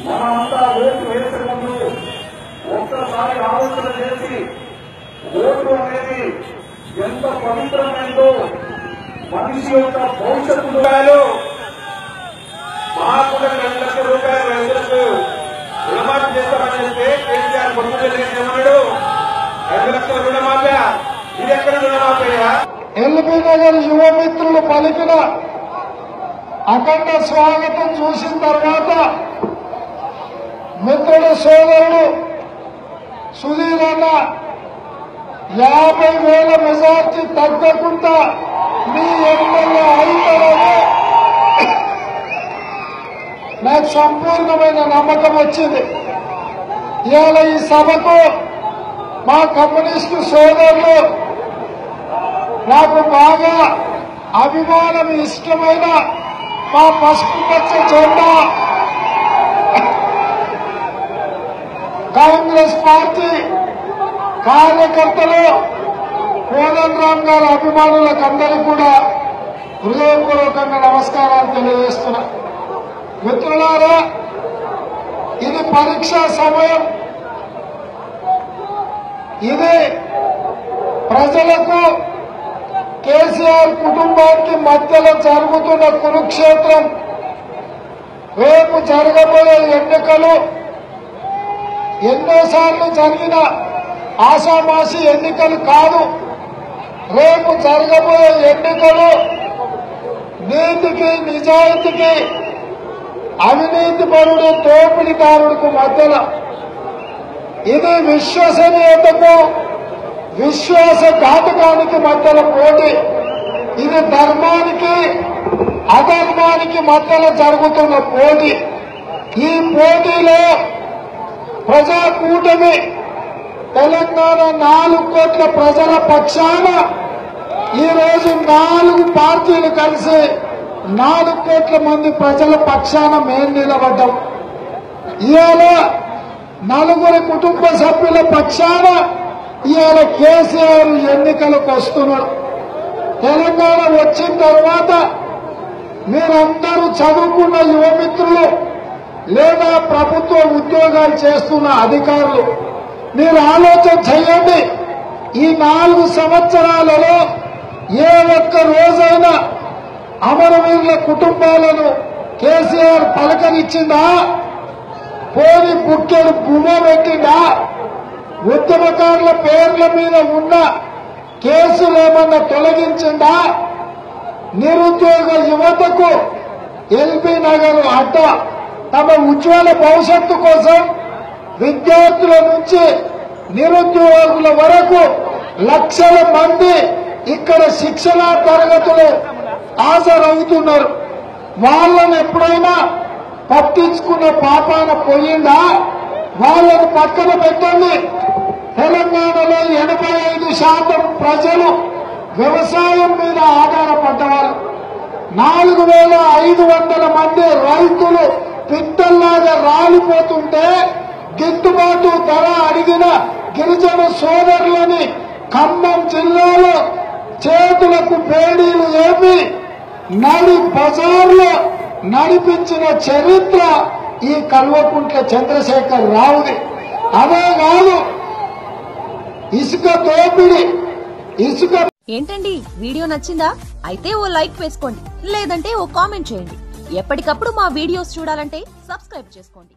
మనమంతా ఓటు వేసే ముందు ఒక్కసారి ఆలోచన చేసి ఓటు అనేది ఎంత పవిత్రమైందో మనిషి యొక్క భవిష్యత్తు మాకు 2 లక్షల రూపాయలు రైతులకు రుణమాఫీ చేస్తామని చెప్తే కేసీఆర్ పొందుతున్నాడు 2 లక్షల రుణమాఫీ ఇది ఎక్కడ రుణమాఫీయా? ఎల్బీ నగర్ యువమిత్రులు పలికిన అఖండ స్వాగతం చూసిన తర్వాత మిత్రుడు సోదరుడు సుధీర్ అన్న 50,000 మెజార్టీ తగ్గకుండా మీ ఎమ్మెల్యే అవుతారని నాకు సంపూర్ణమైన నమ్మకం వచ్చింది. ఇవాళ ఈ సభకు మా కమ్యూనిస్టు సోదరులు నాకు బాగా అభిమానం ఇష్టమైన మా పసుపు పచ్చ జెండా కాంగ్రెస్ పార్టీ కార్యకర్తలు కోదండరామ్ గారి అభిమానులకు అందరికీ కూడా హృదయపూర్వకంగా నమస్కారాలు తెలియజేస్తున్నా. మిత్రులారా, ఇది పరీక్షా సమయం. ఇది ప్రజలకు కేసీఆర్ కుటుంబానికి మధ్యలో జరుగుతున్న కురుక్షేత్రం. రేపు జరగబోయే ఎన్నికలు ఎన్నోసార్లు జరిగిన ఆషామాషి ఎన్నికలు కాదు. రేపు జరగబోయే ఎన్నికలు నీతికి నిజాయితీకి అవినీతి పరుడు దోపిడీదారుడికి మధ్యలో. ఇది విశ్వసనీయతకు విశ్వాసఘాతకానికి మధ్యలో పోటీ. ఇది ధర్మానికి అధర్మానికి మధ్యలో జరుగుతున్న పోటీ. ఈ పోటీలో ప్రజా కూటమి తెలంగాణ 4 కోట్ల ప్రజల పక్షాన ఈరోజు 4 పార్టీలు కలిసి 4 కోట్ల మంది ప్రజల పక్షాన మేము నిలబడ్డాం. ఇవాళ 4 కుటుంబ సభ్యుల పక్షాన ఇవాళ కేసీఆర్ ఎన్నికలకు వస్తున్నాడు. తెలంగాణ వచ్చిన తర్వాత మీరందరూ చదువుకున్న యువమిత్రులు లేదా ప్రభుత్వ ఉద్యోగాలు చేస్తున్న అధికారులు, మీరు ఆలోచన చేయండి. ఈ 4 సంవత్సరాలలో ఏ ఒక్క రోజైనా అమరవీరుల కుటుంబాలను కేసీఆర్ పలకరించిందా? పోని బుక్కెడు బుమ్మ పెట్టిందా? ఉద్యమకారుల పేర్ల మీద ఉన్న కేసులు ఏమన్నా తొలగించిందా? నిరుద్యోగ యువతకు ఎల్బీ నగర్ అడ్డ తమ ఉజ్వల భవిష్యత్తు కోసం విద్యార్థుల నుంచి నిరుద్యోగుల వరకు లక్షల మంది ఇక్కడ శిక్షణా తరగతులు హాజరవుతున్నారు. వాళ్ళని ఎప్పుడైనా పట్టించుకున్న పాపాన పోయిందా? వాళ్ళను పక్కన పెట్టండి. తెలంగాణలో 85% ప్రజలు వ్యవసాయం మీద ఆధారపడ్డవారు. 4,500 మంది రైతులు పిట్టల్లాగా రాలిపోతుంటే గిట్టుబాటు ధర అడిగిన గిరిజన సోదరులని ఖమ్మం జిల్లాలో చేతులకు బేడీలు ఏపి నడి బజార్లో నడిపించిన చరిత్ర ఈ కల్వకుంట్ల చంద్రశేఖర్ రావుది. అదే కాదు, ఇసుక దోపిడీ, ఇసుక. ఏంటండి వీడియో నచ్చిందా? అయితే ఓ లైక్ వేసుకోండి, లేదంటే ఓ కామెంట్ చేయండి. ఎప్పటికప్పుడు మా వీడియోస్ చూడాలంటే సబ్స్క్రైబ్ చేసుకోండి.